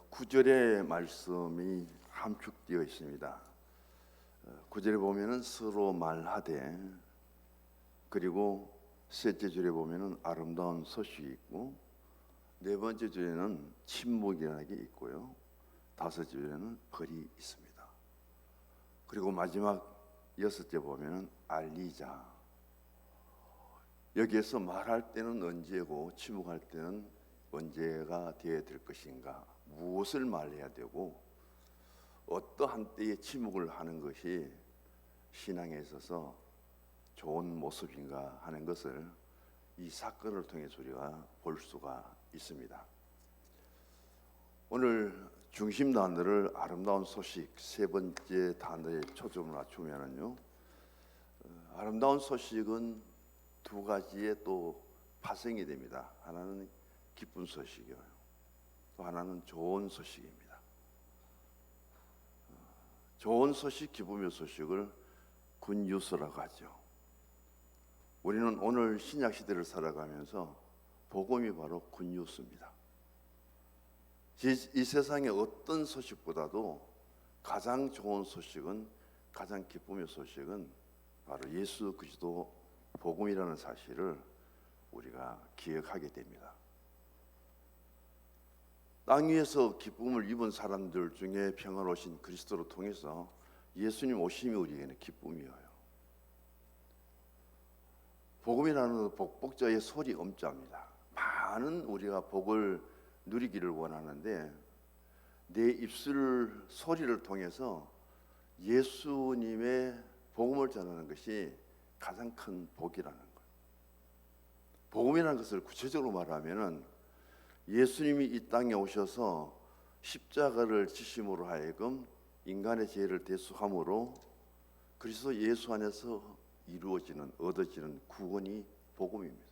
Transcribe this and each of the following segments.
구절의 말씀이 함축되어 있습니다. 구절에 보면은 서로 말하되, 그리고 셋째 줄에 보면은 아름다운 소식이 있고, 네 번째 줄에는 침묵이라는 게 있고요, 다섯 줄에는 벌이 있습니다. 그리고 마지막 여섯째 보면은 알리자. 여기에서 말할 때는 언제고 침묵할 때는 언제가 되어야 될 것인가, 무엇을 말해야 되고 어떠한 때에 침묵을 하는 것이 신앙에 있어서 좋은 모습인가 하는 것을 이 사건을 통해서 우리가 볼 수가 있습니다. 오늘 중심 단어를 아름다운 소식, 세 번째 단어에 초점을 맞추면은요, 아름다운 소식은 두 가지의 또 파생이 됩니다. 하나는 기쁜 소식이요, 또 하나는 좋은 소식입니다. 좋은 소식, 기쁨의 소식을 굿뉴스라고 하죠. 우리는 오늘 신약 시대를 살아가면서 복음이 바로 굿뉴스입니다. 이 세상의 어떤 소식보다도 가장 좋은 소식은, 가장 기쁨의 소식은 바로 예수 그리스도 복음이라는 사실을 우리가 기억하게 됩니다. 땅 위에서 기쁨을 입은 사람들 중에 평화로우신 그리스도를 통해서 예수님 오심이 우리에게는 기쁨이에요. 복음이라는 복복자의 소리 엄자입니다. 많은 우리가 복을 누리기를 원하는데, 내 입술 소리를 통해서 예수님의 복음을 전하는 것이 가장 큰 복이라는 거예요. 복음이라는 것을 구체적으로 말하면은 예수님이 이 땅에 오셔서 십자가를 지심으로 하여금 인간의 죄를 대속함으로 그리스도 예수 안에서 이루어지는, 얻어지는 구원이 복음입니다.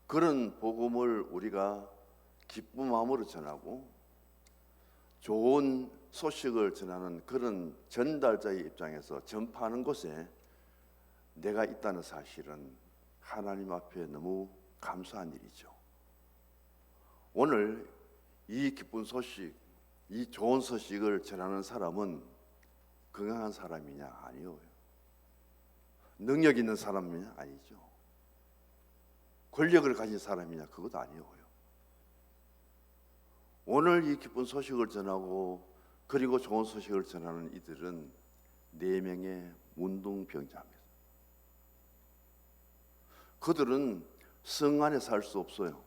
그런 복음을 우리가 기쁜 마음으로 전하고 좋은 소식을 전하는 그런 전달자의 입장에서 전파하는 곳에 내가 있다는 사실은 하나님 앞에 너무 감사한 일이죠. 오늘 이 기쁜 소식, 이 좋은 소식을 전하는 사람은 건강한 사람이냐? 아니요. 능력 있는 사람이냐? 아니죠. 권력을 가진 사람이냐? 그것도 아니에요. 오늘 이 기쁜 소식을 전하고 그리고 좋은 소식을 전하는 이들은 4명의 문둥병자입니다. 그들은 성 안에 살 수 없어요.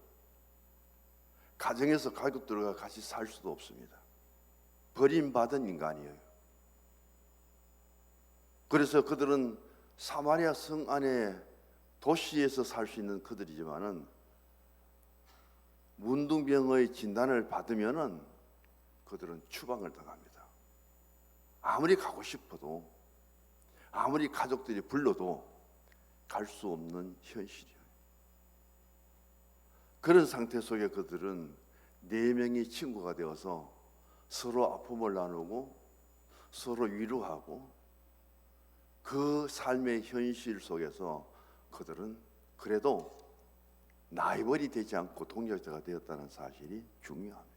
가정에서 가족들과 같이 살 수도 없습니다. 버림받은 인간이에요. 그래서 그들은 사마리아 성 안에 도시에서 살 수 있는 그들이지만은 문둥병의 진단을 받으면은 그들은 추방을 당합니다. 아무리 가고 싶어도, 아무리 가족들이 불러도 갈 수 없는 현실이에요. 그런 상태 속에 그들은 4명이 친구가 되어서 서로 아픔을 나누고 서로 위로하고 그 삶의 현실 속에서 그들은 그래도 라이벌이 되지 않고 동력자가 되었다는 사실이 중요합니다.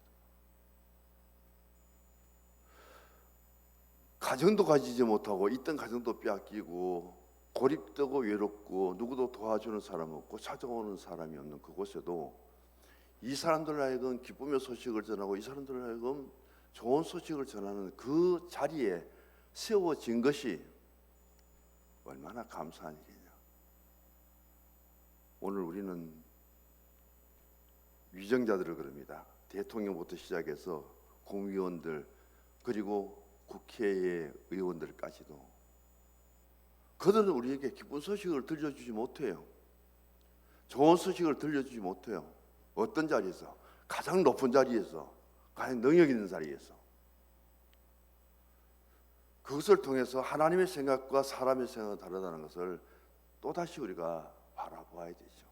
가정도 가지지 못하고 있던 가정도 빼앗기고 고립되고 외롭고 누구도 도와주는 사람 없고 찾아오는 사람이 없는 그곳에도 이 사람들로 하여금 기쁨의 소식을 전하고 이 사람들로 하여금 좋은 소식을 전하는 그 자리에 세워진 것이 얼마나 감사한 일이냐. 오늘 우리는 위정자들을 그럽니다. 대통령부터 시작해서 공의원들 그리고 국회의 의원들까지도 그들은 우리에게 기쁜 소식을 들려주지 못해요. 좋은 소식을 들려주지 못해요. 어떤 자리에서? 가장 높은 자리에서, 가장 능력 있는 자리에서. 그것을 통해서 하나님의 생각과 사람의 생각은 다르다는 것을 또다시 우리가 바라보아야 되죠.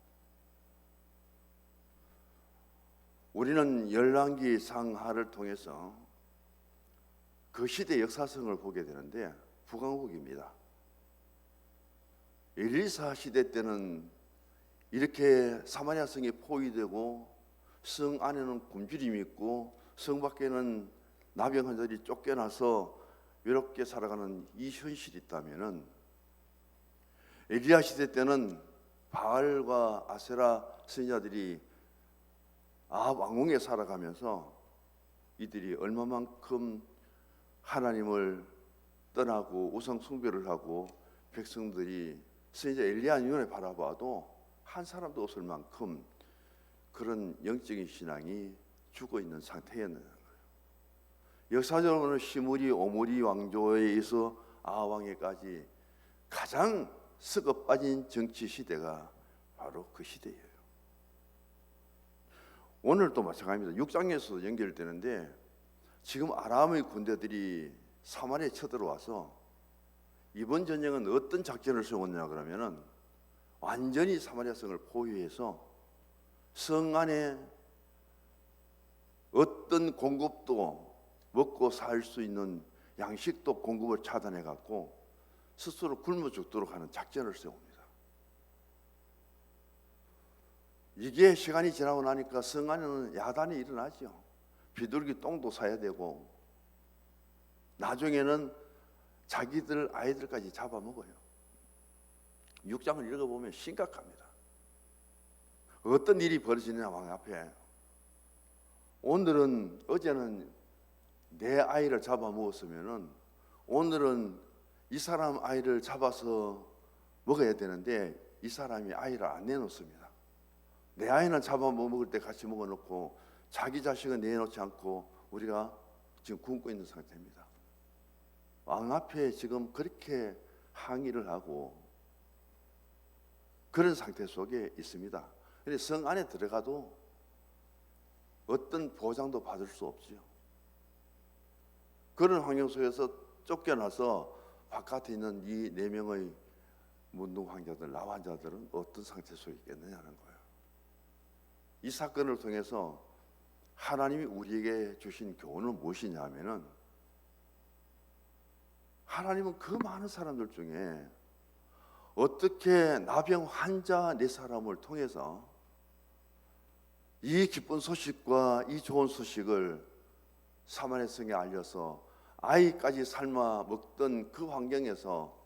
우리는 열왕기 상하를 통해서 그 시대 역사성을 보게 되는데 북왕국입니다. 엘리사 시대 때는 이렇게 사마리아 성이 포위되고 성 안에는 굶주림이 있고 성 밖에는 나병환자들이 쫓겨나서 외롭게 살아가는 이 현실이 있다면은, 엘리야 시대 때는 바알과 아세라 선지자들이 왕궁에 살아가면서 이들이 얼마만큼 하나님을 떠나고 우상 숭배를 하고 백성들이 선지자 엘리야 눈에 바라봐도 한 사람도 없을 만큼 그런 영적인 신앙이 죽어 있는 상태였는 거예요. 역사적으로는 시므리 오므리 왕조에 의해서 아하왕에까지 가장 썩어 빠진 정치 시대가 바로 그 시대예요. 오늘도 마찬가지입니다. 6장에서도 연결되는데, 지금 아람의 군대들이 사마리아에 쳐들어와서 이번 전쟁은 어떤 작전을 세웠냐 그러면은, 완전히 사마리아 성을 포위해서 성 안에 어떤 공급도, 먹고 살 수 있는 양식도 공급을 차단해 갖고 스스로 굶어 죽도록 하는 작전을 세웁니다. 이게 시간이 지나고 나니까 성 안에는 야단이 일어나죠. 비둘기 똥도 사야 되고, 나중에는 자기들 아이들까지 잡아먹어요. 6장을 읽어보면 심각합니다. 어떤 일이 벌어지느냐, 왕 앞에. 어제는 내 아이를 잡아먹었으면은 오늘은 이 사람 아이를 잡아서 먹어야 되는데 이 사람이 아이를 안 내놓습니다. 내 아이는 잡아먹을 때 같이 먹어놓고 자기 자식은 내놓지 않고 우리가 지금 굶고 있는 상태입니다. 왕 앞에 지금 그렇게 항의를 하고 그런 상태 속에 있습니다. 그런데 성 안에 들어가도 어떤 보장도 받을 수 없지요. 그런 환경 속에서 쫓겨나서 바깥에 있는 이 4명의 문둥 황자들, 나환자들은 어떤 상태 속에 있겠느냐는 거예요. 이 사건을 통해서 하나님이 우리에게 주신 교훈은 무엇이냐 하면은, 하나님은 그 많은 사람들 중에 어떻게 나병 환자 4사람을 통해서 이 기쁜 소식과 이 좋은 소식을 사마리아 성에 알려서 아이까지 삶아 먹던 그 환경에서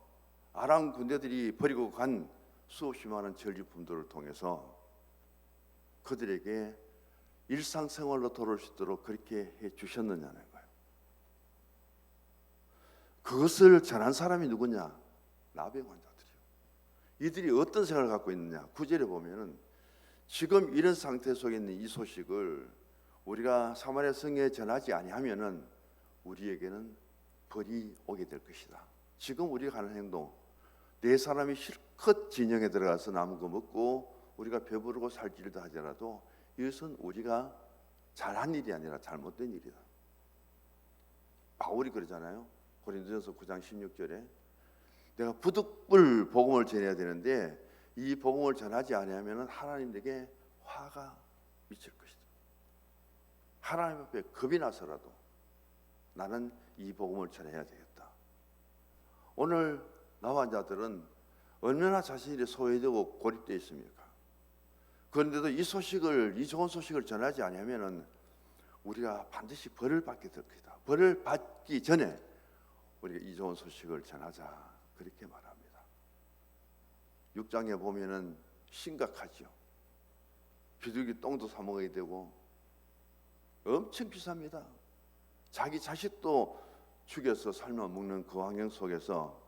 아람 군대들이 버리고 간 수없이 많은 전리품들을 통해서 그들에게 일상생활로 돌아올 수 있도록 그렇게 해주셨느냐는 거예요. 그것을 전한 사람이 누구냐? 나병 환자들이요. 이들이 어떤 생각을 갖고 있느냐? 9절에 보면은, 지금 이런 상태 속에 있는 이 소식을 우리가 사마리아 성에 전하지 아니하면은 우리에게는 벌이 오게 될 것이다. 지금 우리가 하는 행동, 4사람이 실컷 진영에 들어가서 남은 거 먹고 우리가 배부르고 살길도 하더라도 이것은 우리가 잘한 일이 아니라 잘못된 일이다. 바울이 그러잖아요. 고린도전서 9장 16절에 내가 부득불 복음을 전해야 되는데 이 복음을 전하지 아니하면 하나님에게 화가 미칠 것이다. 하나님 앞에 겁이 나서라도 나는 이 복음을 전해야 되겠다. 오늘 나와 자들은 얼마나 자신이 소외되고 고립되어 있습니까? 그런데도 이 좋은 소식을 전하지 아니하면 우리가 반드시 벌을 받게 될 것이다. 벌을 받기 전에 우리가 이 좋은 소식을 전하자, 그렇게 말합니다. 6장에 보면은 심각하죠. 비둘기 똥도 사 먹어야 되고 엄청 비쌉니다. 자기 자식도 죽여서 삶아 먹는 그 환경 속에서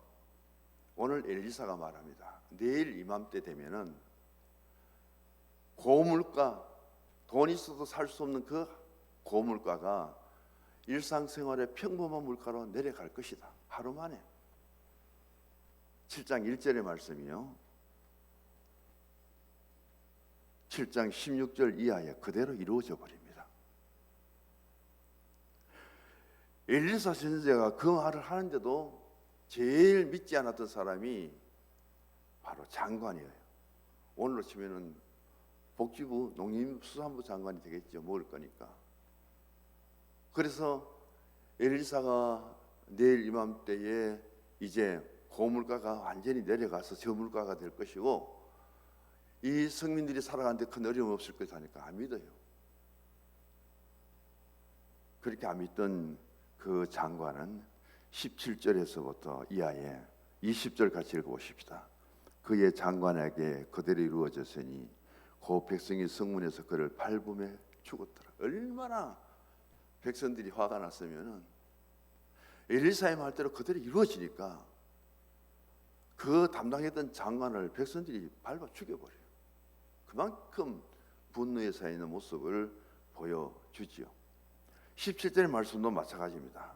오늘 엘리사가 말합니다. 내일 이맘때 되면은 고물가, 돈 있어도 살 수 없는 그 고물가가 일상생활의 평범한 물가로 내려갈 것이다. 하루 만에. 7장 1절의 말씀이요. 7장 16절 이하에 그대로 이루어져 버립니다. 엘리사 선지자가 그 말을 하는데도 제일 믿지 않았던 사람이 바로 장관이에요. 오늘로 치면은 복지부, 농림수산부 장관이 되겠죠. 먹을 거니까. 그래서 엘리사가 내일 이맘때에 이제 고물가가 완전히 내려가서 저물가가 될 것이고 이 성민들이 살아가는데 큰 어려움 없을 것이니까 안 믿어요. 그렇게 안 믿던 그 장관은 17절에서부터 이하에 20절 같이 읽어보십시다. 그의 장관에게 그대로 이루어졌으니 그 백성이 성문에서 그를 밟으며 죽었더라. 얼마나 백성들이 화가 났으면은 엘리사의 말대로 그대로 이루어지니까 그 담당했던 장관을 백성들이 밟아 죽여버려요. 그만큼 분노에 차 있는 모습을 보여주지요. 17절의 말씀도 마찬가지입니다.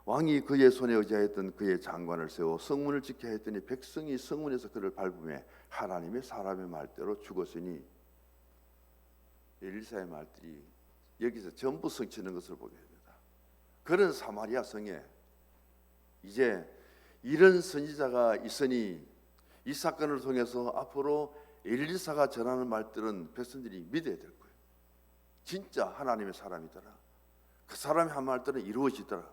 왕이 그의 손에 의지하였던 그의 장관을 세워 성문을 지켜야 했더니 백성이 성문에서 그를 밟으며 하나님의 사람의 말대로 죽었으니, 엘리사의 말들이 여기서 전부 성취하는 것을 보게 됩니다. 그런 사마리아 성에 이제 이런 선지자가 있으니 이 사건을 통해서 앞으로 엘리사가 전하는 말들은 백성들이 믿어야 될 거예요. 진짜 하나님의 사람이더라. 그 사람이 한 말들은 이루어지더라.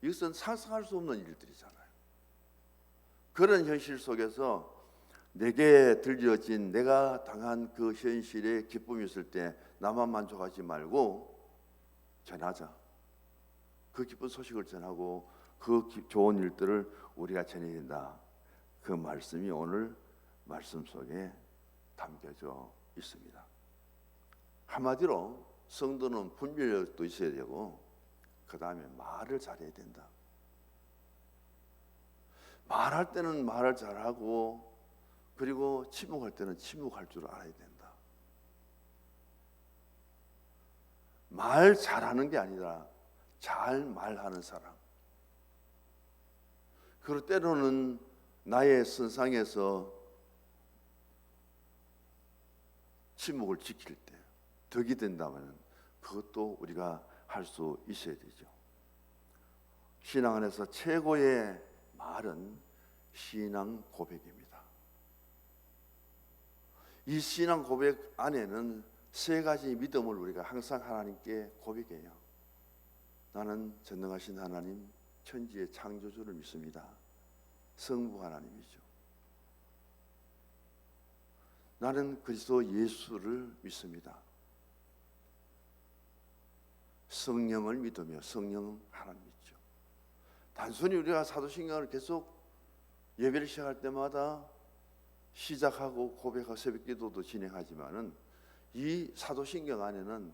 이것은 상상할 수 없는 일들이잖아요. 그런 현실 속에서 내게 들려진 내가 당한 그 현실에 기쁨이 있을 때 나만 만족하지 말고 전하자. 그 기쁜 소식을 전하고 그 좋은 일들을 우리가 전해야 된다. 그 말씀이 오늘 말씀 속에 담겨져 있습니다. 한마디로 성도는 분별력도 있어야 되고 그 다음에 말을 잘해야 된다. 말할 때는 말을 잘하고 그리고 침묵할 때는 침묵할 줄 알아야 된다. 말 잘하는 게 아니라 잘 말하는 사람. 그리고 때로는 나의 선상에서 침묵을 지킬 때 덕이 된다면 그것도 우리가 할 수 있어야 되죠. 신앙 안에서 최고의 말은 신앙 고백입니다. 이 신앙 고백 안에는 세 가지 믿음을 우리가 항상 하나님께 고백해요. 나는 전능하신 하나님, 천지의 창조주를 믿습니다. 성부 하나님이죠. 나는 그리스도 예수를 믿습니다. 성령을 믿으며 성령 하나님 믿죠. 단순히 우리가 사도신경을 계속 예배를 시작할 때마다 시작하고 고백하고 새벽기도도 진행하지만은 이 사도신경 안에는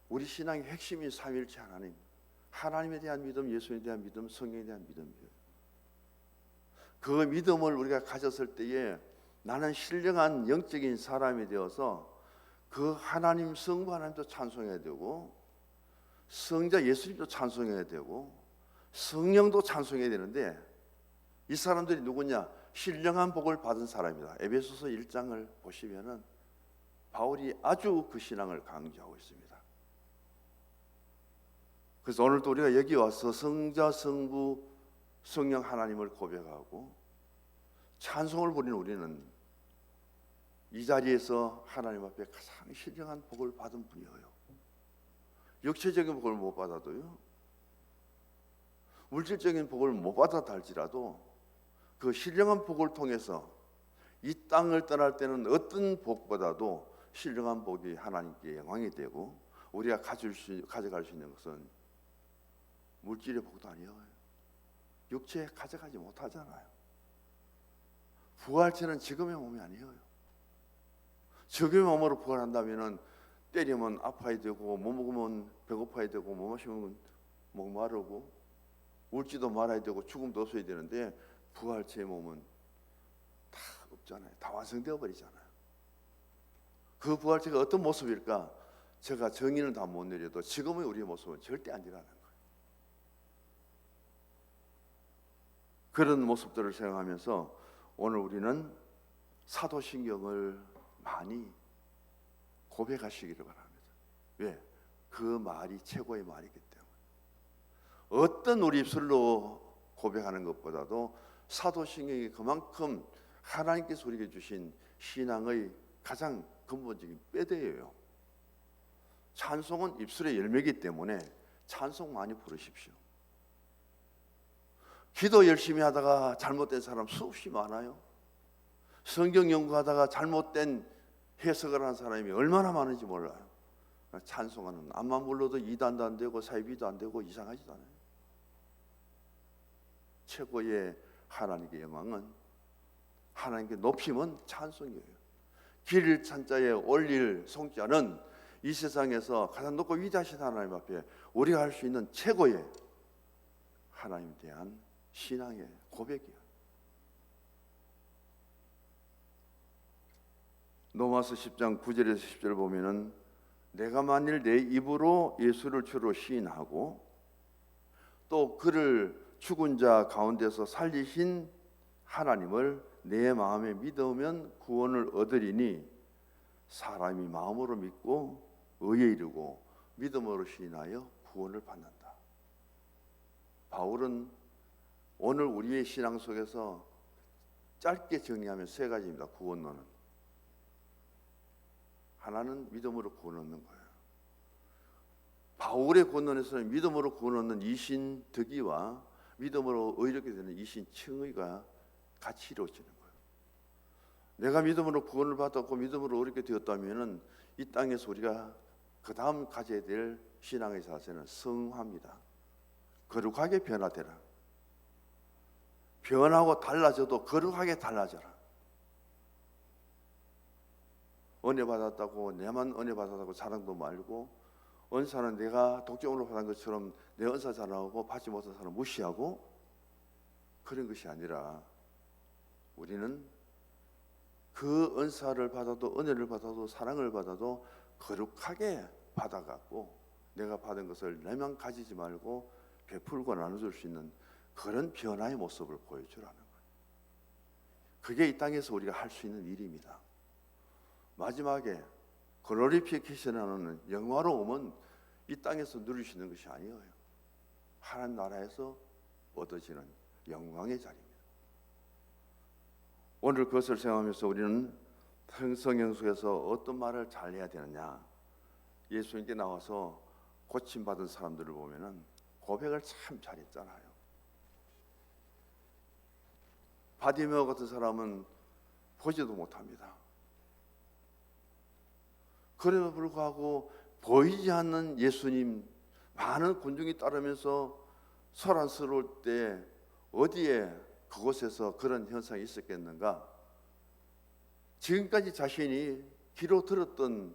우리 신앙의 핵심인 삼위일체 하나님, 하나님에 대한 믿음, 예수에 대한 믿음, 성령에 대한 믿음이에요. 그 믿음을 우리가 가졌을 때에 나는 신령한 영적인 사람이 되어서 그 하나님 성부 하나님도 찬송해야 되고 성자 예수님도 찬송해야 되고 성령도 찬송해야 되는데 이 사람들이 누구냐? 신령한 복을 받은 사람이다. 에베소서 1장을 보시면은 바울이 아주 그 신앙을 강조하고 있습니다. 그래서 오늘도 우리가 여기 와서 성자, 성부, 성령 하나님을 고백하고 찬송을 부리는 우리는 이 자리에서 하나님 앞에 가장 신령한 복을 받은 분이에요. 육체적인 복을 못 받아도요, 물질적인 복을 못 받았다 할지라도 그 신령한 복을 통해서 이 땅을 떠날 때는 어떤 복보다도 신령한 복이 하나님께 영광이 되고 우리가 가져갈 수 있는 것은 물질의 복도 아니에요. 육체 가져가지 못하잖아요. 부활체는 지금의 몸이 아니에요. 지금의 몸으로 부활한다면은 때리면 아파야 되고 못 먹으면 배고파야 되고 못 마시면 목마르고 울지도 말아야 되고 죽음도 없어야 되는데 부활체의 몸은 다 없잖아요. 다 완성되어 버리잖아요. 그 부활체가 어떤 모습일까? 제가 정의는 다 못 내려도 지금의 우리의 모습은 절대 아니라는 거예요. 그런 모습들을 생각하면서 오늘 우리는 사도신경을 많이 고백하시기를 바랍니다. 왜? 그 말이 최고의 말이기 때문에. 어떤 우리 입술로 고백하는 것보다도 사도신경이 그만큼 하나님께서 우리에게 주신 신앙의 가장 근본적인 뼈대예요. 찬송은 입술의 열매이기 때문에 찬송 많이 부르십시오. 기도 열심히 하다가 잘못된 사람 수없이 많아요. 성경 연구하다가 잘못된 해석을 하는 사람이 얼마나 많은지 몰라요. 찬송하는 암만 불러도 이단도 안 되고 사이비도 안 되고 이상하지도 않아요. 최고의 하나님께 영광은, 하나님께 높임은 찬송이에요. 길 찬자에 올릴 송자는 이 세상에서 가장 높고 위대하신 하나님 앞에 우리가 할 수 있는 최고의 하나님에 대한 신앙의 고백이에요. 로마서 10장 9절에서 10절 보면은 내가 만일 내 입으로 예수를 주로 시인하고 또 그를 죽은 자 가운데서 살리신 하나님을 내 마음에 믿으면 구원을 얻으리니 사람이 마음으로 믿고 의에 이르고 믿음으로 시인하여 구원을 받는다. 바울은 오늘 우리의 신앙 속에서 짧게 정리하면 세 가지입니다. 구원론은 하나는 믿음으로 구원 얻는 거예요. 바울의 구원론에서는 믿음으로 구원 얻는 이신 덕의와 믿음으로 의롭게 되는 이신 칭의가 같이 이루어지는 거예요. 내가 믿음으로 구원을 받았고 믿음으로 의롭게 되었다면은 이 땅에서 우리가 그 다음 가져야 될 신앙의 자세는 성화입니다. 거룩하게 변화되라. 변하고 달라져도 거룩하게 달라져라. 은혜 받았다고 내만 은혜 받았다고 자랑도 말고, 은사는 내가 독점으로 받은 것처럼 내 은사 자랑하고 받지 못한 사람 무시하고 그런 것이 아니라 우리는 그 은사를 받아도 은혜를 받아도 사랑을 받아도 거룩하게 받아갖고 내가 받은 것을 내만 가지지 말고 베풀고 나눠줄 수 있는 그런 변화의 모습을 보여주라는 거예요. 그게 이 땅에서 우리가 할 수 있는 일입니다. 마지막에 글로리피케이션하는 영화로움은 이 땅에서 누릴 수 있는 것이 아니에요. 하나님 나라에서 얻어지는 영광의 자리입니다. 오늘 그것을 생각하면서 우리는 성경 속에서 어떤 말을 잘 해야 되느냐, 예수님께 나와서 고침받은 사람들을 보면은 고백을 참 잘했잖아요. 바디메오 같은 사람은 보지도 못합니다. 그래도 불구하고 보이지 않는 예수님, 많은 군중이 따르면서 소란스러울 때 어디에 그곳에서 그런 현상이 있었겠는가? 지금까지 자신이 귀로 들었던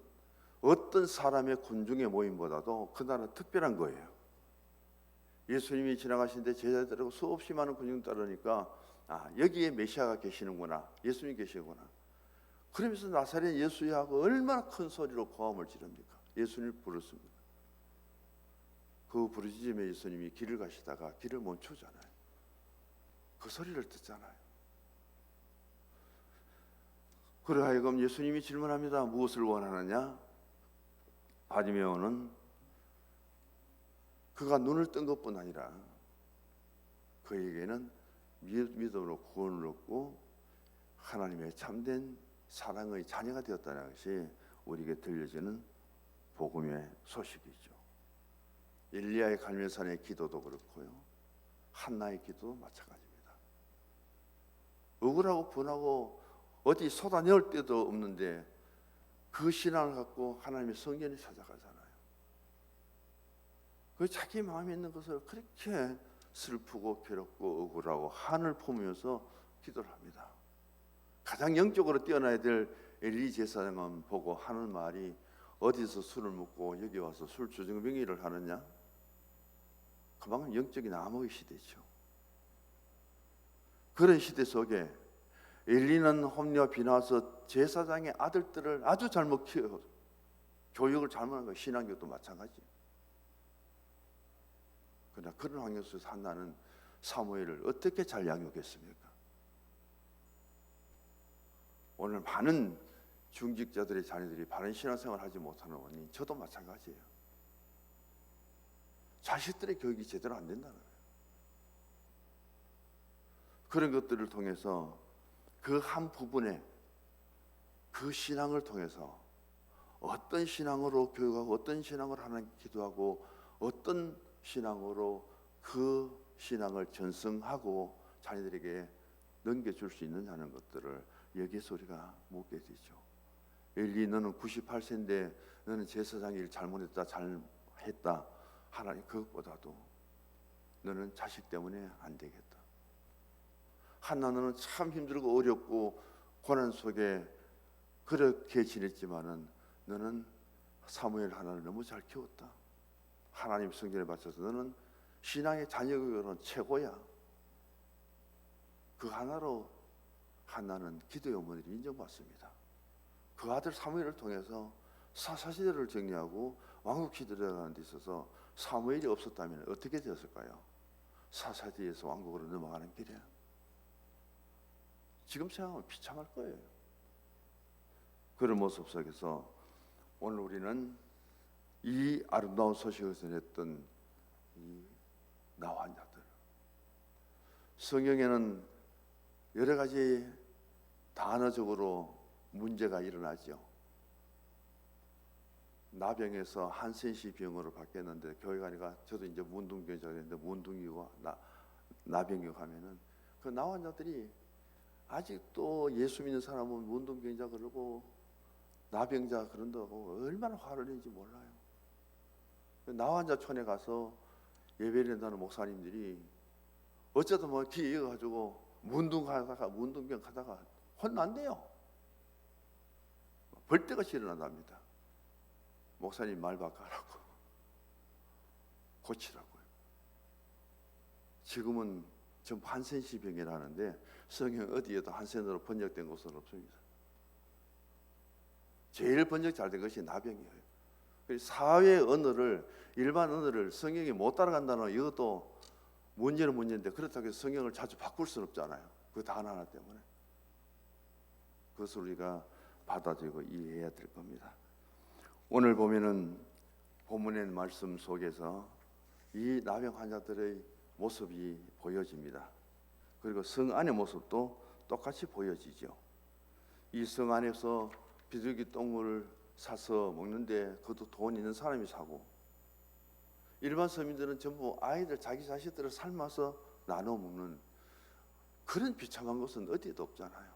어떤 사람의 군중의 모임보다도 그날은 특별한 거예요. 예수님이 지나가시는데 제자들하고 수없이 많은 군중 따르니까 여기에 메시아가 계시는구나, 예수님이 계시구나. 그러면서 나사렛 예수야고 얼마나 큰 소리로 고함을 지릅니까? 예수님을 부르습니다. 그 부르짖음에 예수님이 길을 가시다가 길을 멈추잖아요. 그 소리를 듣잖아요. 그래 하여금 예수님이 질문합니다. 무엇을 원하느냐? 바디메오는 그가 눈을 뜬 것뿐 아니라 그에게는 믿음으로 구원을 얻고 하나님의 참된 사랑의 자녀가 되었다는 것이 우리에게 들려지는 복음의 소식이죠. 엘리야의 갈멜산의 기도도 그렇고요, 한나의 기도도 마찬가지입니다. 억울하고 분하고 어디 쏟아내올 데도 없는데 그 신앙을 갖고 하나님의 성전에 찾아가잖아요. 그 자기 마음에 있는 것을 그렇게 슬프고 괴롭고 억울하고 한을 품으면서 기도를 합니다. 가장 영적으로 뛰어나야 될 엘리 제사장은 보고 하는 말이, 어디서 술을 먹고 여기 와서 술 주정뱅이를 하느냐? 그만큼 영적인 암흑의 시대죠. 그런 시대 속에 엘리는 홈리와 비나와서 제사장의 아들들을 아주 잘못 키워 교육을 잘못한 거, 신앙교도 마찬가지. 그러나 그런 환경 속에서 한나는 사무엘을 어떻게 잘 양육했습니까? 오늘 많은 중직자들의 자녀들이 바른 신앙생활을 하지 못하는 원인, 저도 마찬가지예요. 자식들의 교육이 제대로 안 된다는 거예요. 그런 것들을 통해서 그 한 부분에 그 신앙을 통해서 어떤 신앙으로 교육하고 어떤 신앙으로 하나님께 기도하고 어떤 신앙으로 그 신앙을 전승하고 자녀들에게 넘겨줄 수 있느냐는 것들을 여기에서 우리가 묻게 되죠. 엘리 너는 98세인데 너는 제사장 일 잘못했다 잘했다. 하나님 그것보다도 너는 자식 때문에 안 되겠다. 한나 너는 참 힘들고 어렵고 고난 속에 그렇게 지냈지만은 너는 사무엘 하나를 너무 잘 키웠다. 하나님 성전에 바쳐서 너는 신앙의 자녀교로는 최고야. 그 하나로 한나는 기도의 어머니를 인정받습니다. 그 아들 사무엘을 통해서 사사시대를 정리하고 왕국 시대를 들어가는 데 있어서 사무엘이 없었다면 어떻게 되었을까요? 사사시대에서 왕국으로 넘어가는 길에 지금 생각하면 비참할 거예요. 그런 모습 속에서 오늘 우리는 이 아름다운 소식을 전했던 이 나환자들, 성경에는 여러 가지 단어적으로 문제가 일어나죠. 나병에서 한센시 병으로 바뀌었는데 교회 가니까 저도 이제 문둥병자였는데 문둥이고 나병이고 하면은 그 나환자들이 아직도 예수 믿는 사람은 문둥병자 그러고 나병자 그런다고 얼마나 화를 내는지 몰라요. 나환자촌에 가서 예배를 한다는 목사님들이 어쩌다 뭐 기회가지고 문둥병 하다가 혼난대요. 벌떼같이 일어난답니다. 목사님 말 바꿔라고 고치라고요. 지금은 전부 한센시 병이라는데 성경 어디에도 한센으로 번역된 곳은 없습니다. 제일 번역 잘 된 것이 나병이에요. 사회 언어를 일반 언어를 성경이 못 따라간다는 이것도 문제는 문제인데 그렇다고 해서 성경을 자주 바꿀 수는 없잖아요. 그 단어 하나 때문에. 그것을 우리가 받아들이고 이해해야 될 겁니다. 오늘 보면은 본문의 말씀 속에서 이 나병 환자들의 모습이 보여집니다. 그리고 성 안의 모습도 똑같이 보여지죠. 이 성 안에서 비둘기 똥을 사서 먹는데 그것도 돈 있는 사람이 사고, 일반 서민들은 전부 아이들 자기 자식들을 삶아서 나눠 먹는 그런 비참한 것은 어디에도 없잖아요.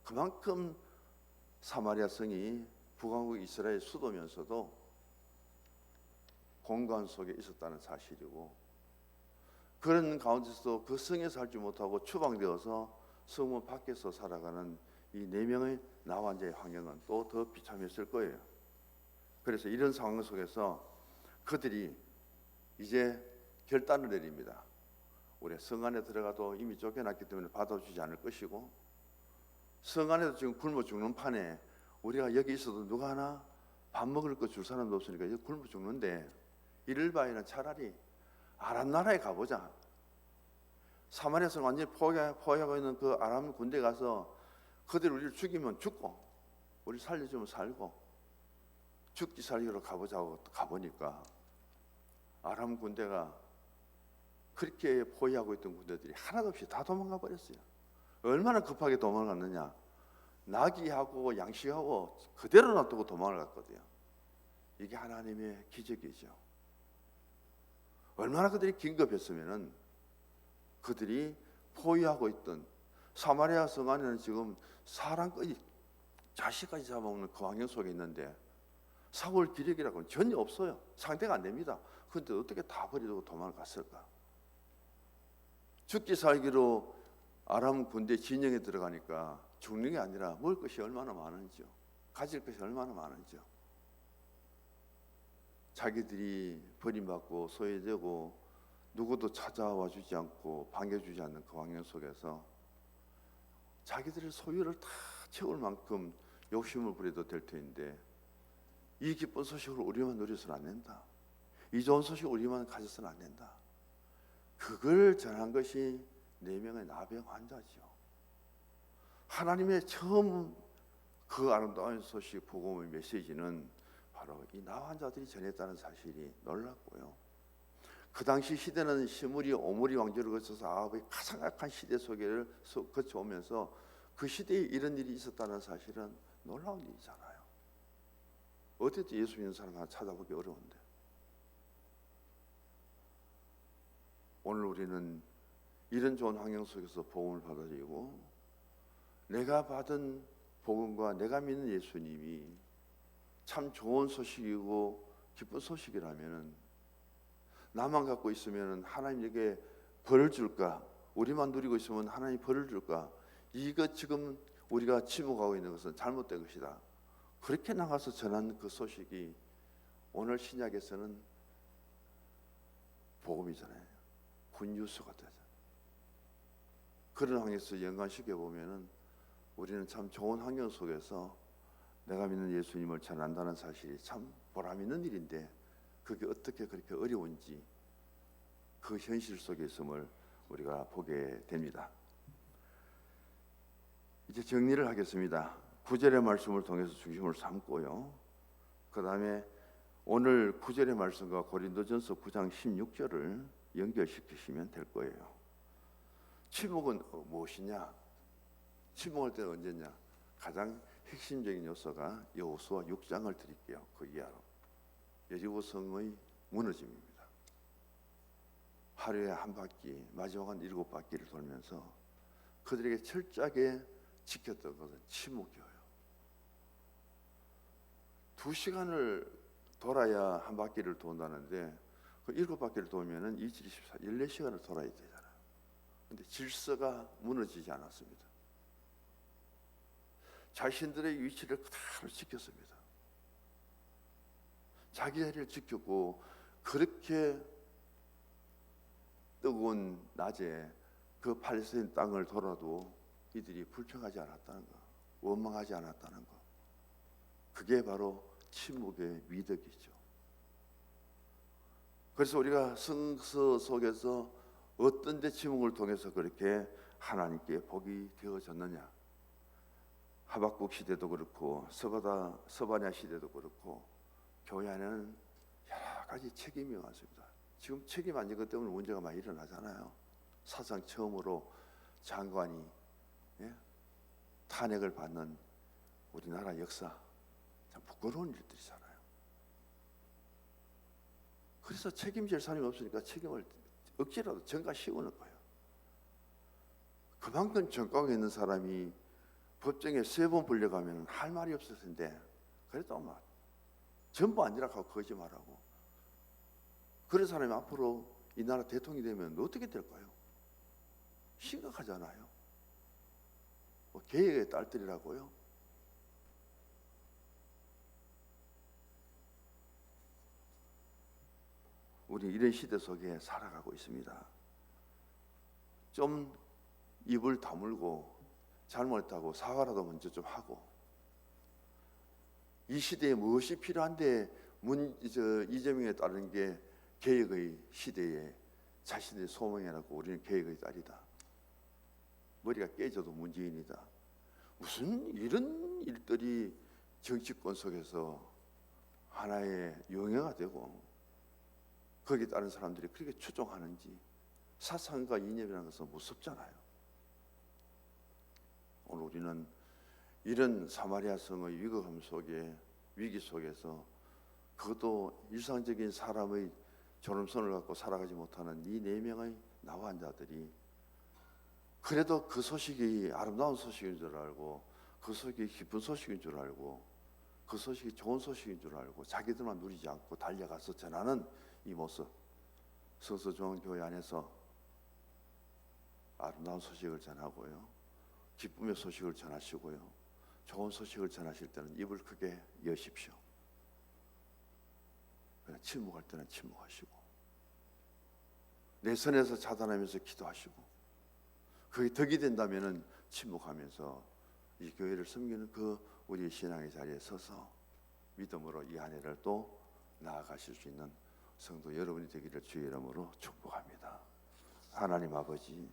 그만큼 사마리아 성이 북왕국 이스라엘 수도면서도 공간 속에 있었다는 사실이고, 그런 가운데서도 그 성에 살지 못하고 추방되어서 성문 밖에서 살아가는 이 4명의 나환자의 환경은 또 더 비참했을 거예요. 그래서 이런 상황 속에서 그들이 이제 결단을 내립니다. 우리 성 안에 들어가도 이미 쫓겨났기 때문에 받아주지 않을 것이고, 성 안에도 지금 굶어 죽는 판에 우리가 여기 있어도 누가 하나 밥 먹을 거 줄 사람도 없으니까 여기 굶어 죽는데 이럴 바에는 차라리 아람 나라에 가보자. 사마리아에서 완전히 포위하고 있는 그 아람 군대 가서 그들 우리를 죽이면 죽고 우리 살려주면 살고 죽기 살기로 가보자고 가보니까 아람 군대가 그렇게 포위하고 있던 군대들이 하나도 없이 다 도망가 버렸어요. 얼마나 급하게 도망갔느냐. 나귀하고 양식하고 그대로 놔두고 도망을 갔거든요. 이게 하나님의 기적이죠. 얼마나 그들이 긴급했으면은 그들이 포위하고 있던 사마리아 성 안에는 지금 사람까지 자식까지 잡아먹는 그 환경 속에 있는데 사울 기력이라고는 전혀 없어요. 상대가 안 됩니다. 그런데 어떻게 다 버리고 도망을 갔을까? 죽기 살기로 아람 군대 진영에 들어가니까 죽는 게 아니라 먹을 것이 얼마나 많은지요. 가질 것이 얼마나 많은지요. 자기들이 버림받고 소외되고 누구도 찾아와 주지 않고 반겨주지 않는 그 환경 속에서 자기들의 소유를 다 채울 만큼 욕심을 부려도 될 터인데 이 기쁜 소식을 우리만 누려서는 안 된다. 이 좋은 소식을 우리만 가져서는 안 된다. 그걸 전한 것이 4명의 나병 환자죠. 하나님의 처음 그 아름다운 소식 복음의 메시지는 바로 이 나환자들이 전했다는 사실이 놀랍고요. 그 당시 시대는 시므리 오므리 왕조를 거쳐서 아합의 가장 악한 시대 속에를 거쳐오면서 그 시대에 이런 일이 있었다는 사실은 놀라운 일이잖아요. 어떻게 예수 믿는 사람 하나 찾아보기 어려운데 오늘 우리는 이런 좋은 환경 속에서 복음을 받아들이고 내가 받은 복음과 내가 믿는 예수님이 참 좋은 소식이고 기쁜 소식이라면 나만 갖고 있으면 하나님에게 벌을 줄까? 우리만 누리고 있으면 하나님 벌을 줄까? 이거 지금 우리가 침묵하고 있는 것은 잘못된 것이다. 그렇게 나가서 전한 그 소식이 오늘 신약에서는 복음이잖아요. 굿뉴스가 되죠. 그런 환경에서 연관시켜 보면은 우리는 참 좋은 환경 속에서 내가 믿는 예수님을 전한다는 사실이 참 보람 있는 일인데 그게 어떻게 그렇게 어려운지 그 현실 속에 있음을 우리가 보게 됩니다. 이제 정리를 하겠습니다. 9절의 말씀을 통해서 중심을 삼고요. 그 다음에 오늘 9절의 말씀과 고린도전서 9장 16절을 연결시키시면 될 거예요. 침묵은 무엇이냐? 침묵할 때는 언제냐? 가장 핵심적인 요소가 여호수아 6장을 드릴게요. 그 이하로 여리고성의 무너짐입니다. 하루에 한 바퀴, 마지막은 7바퀴를 돌면서 그들에게 철저하게 지켰던 것은 침묵이에요. 2시간을 돌아야 한 바퀴를 돈다는데 그 7바퀴를 돌면은 24, 14시간을 돌아야 되잖아요. 근데 질서가 무너지지 않았습니다. 자신들의 위치를 그대로 지켰습니다. 자기 자리를 지켰고 그렇게 뜨거운 낮에 그 팔레스타인 땅을 돌아도 이들이 불평하지 않았다는 것, 원망하지 않았다는 것, 그게 바로 침묵의 미덕이죠. 그래서 우리가 성서 속에서 어떤 데 침묵을 통해서 그렇게 하나님께 복이 되어졌느냐? 하박국 시대도 그렇고 서바냐 시대도 그렇고 교회 안에는 여러 가지 책임이 많습니다. 지금 책임 안 진 것 때문에 문제가 많이 일어나잖아요. 사상 처음으로 장관이 탄핵을 받는 우리나라 역사, 참 부끄러운 일들이잖아요. 그래서 책임질 사람이 없으니까 책임을 억지라도 전가 씌우는 거예요. 그만큼 전과가 있는 사람이 법정에 3번 불려가면 할 말이 없을 텐데 그래도 막 전부 아니라고 거짓말하고 그런 사람이 앞으로 이 나라 대통령이 되면 어떻게 될까요? 심각하잖아요. 뭐 계획의 딸들이라고요? 우리 이런 시대 속에 살아가고 있습니다. 좀 입을 다물고 잘못했다고 사과라도 먼저 좀 하고 이 시대에 무엇이 필요한데 이재명에 따르는 게 개혁의 시대에 자신의 소명이라고 우리는 개혁의 딸이다. 머리가 깨져도 문재인이다. 무슨 이런 일들이 정치권 속에서 하나의 영예가 되고 거기에 따른 사람들이 그렇게 추종하는지 사상과 이념이라는 것은 무섭잖아요. 오늘 우리는 이런 사마리아 성의 위기 속에서 그것도 일상적인 사람의 존엄성을 갖고 살아가지 못하는 이 4명의 나와 자들이 그래도 그 소식이 아름다운 소식인 줄 알고 그 소식이 기쁜 소식인 줄 알고 그 소식이 좋은 소식인 줄 알고 자기들만 누리지 않고 달려가서 전하는 이 모습, 성서중앙교회 안에서 아름다운 소식을 전하고요, 기쁨의 소식을 전하시고요, 좋은 소식을 전하실 때는 입을 크게 여십시오. 그냥 침묵할 때는 침묵하시고 내 선에서 차단하면서 기도하시고 그게 덕이 된다면은 침묵하면서 이 교회를 섬기는 그 우리의 신앙의 자리에 서서 믿음으로 이 한 해를 또 나아가실 수 있는 성도 여러분이 되기를 주의 이름으로 축복합니다. 하나님 아버지,